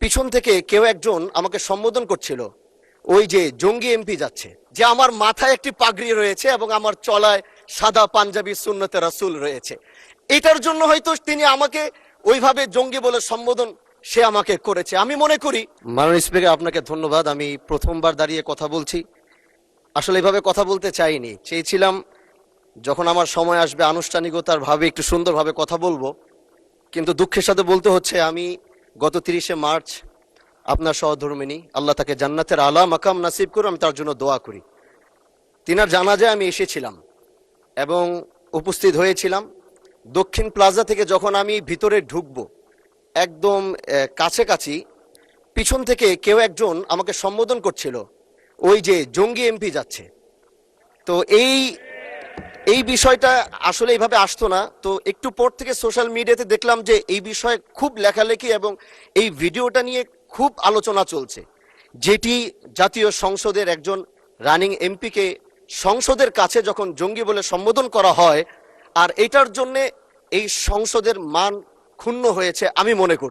পিছন থেকে কেউ একজন আমাকে সম্বোধন করছিল, ওই যে জঙ্গি এমপি যাচ্ছে, যে আমার মাথায় একটি পাগড়ি রয়েছে এবং আমার চলায় সাদা পাঞ্জাবি সুন্নতে রাসূল রয়েছে। এটার জন্য হয়তো তিনি আমাকে ওইভাবে জঙ্গি বলে সম্বোধন সে আমাকে করেছে। আমি মনে করি, মাননীয় স্পিকার আপনাকে ধন্যবাদ। আমি প্রথমবার দাঁড়িয়ে কথা বলছি, আসলে এভাবে কথা বলতে চাইনি, চেয়েছিলাম যখন আমার সময় আসবে আনুষ্ঠানিকতার ভাবে একটু সুন্দরভাবে কথা বলবো। কিন্তু দুঃখের সাথে বলতে হচ্ছে, আমি গত 30শে মার্চ আপনার সহধর্মিনী, আল্লাহ তাকে জান্নাতের আলা মাকাম নাসিব করুন, আমি তার জন্য দোয়া করি। তিনার জানাজায় আমি এসেছিলাম এবং উপস্থিত হয়েছিলাম। দক্ষিণ প্লাজা থেকে যখন আমি ভিতরে ঢুকবো, একদম কাছাকাছি পিছন থেকে কেউ একজন আমাকে সম্বোধন করছিল, ওই যে জঙ্গি এমপি যাচ্ছে। তো এই বিষয়টা আসলে এইভাবে আসতো না। তো একটু পর থেকে সোশ্যাল মিডিয়াতে দেখলাম যে এই বিষয়ে খুব লেখালেখি এবং এই ভিডিওটা নিয়ে খুব আলোচনা চলছে, যেটি জাতীয় সংসদের একজন রানিং এমপিকে সংসদের কাছে যখন জঙ্গি বলে সম্বোধন করা হয়, আর এটার জন্য এই সংসদের মান ক্ষুণ্ণ হয়েছে আমি মনে করি।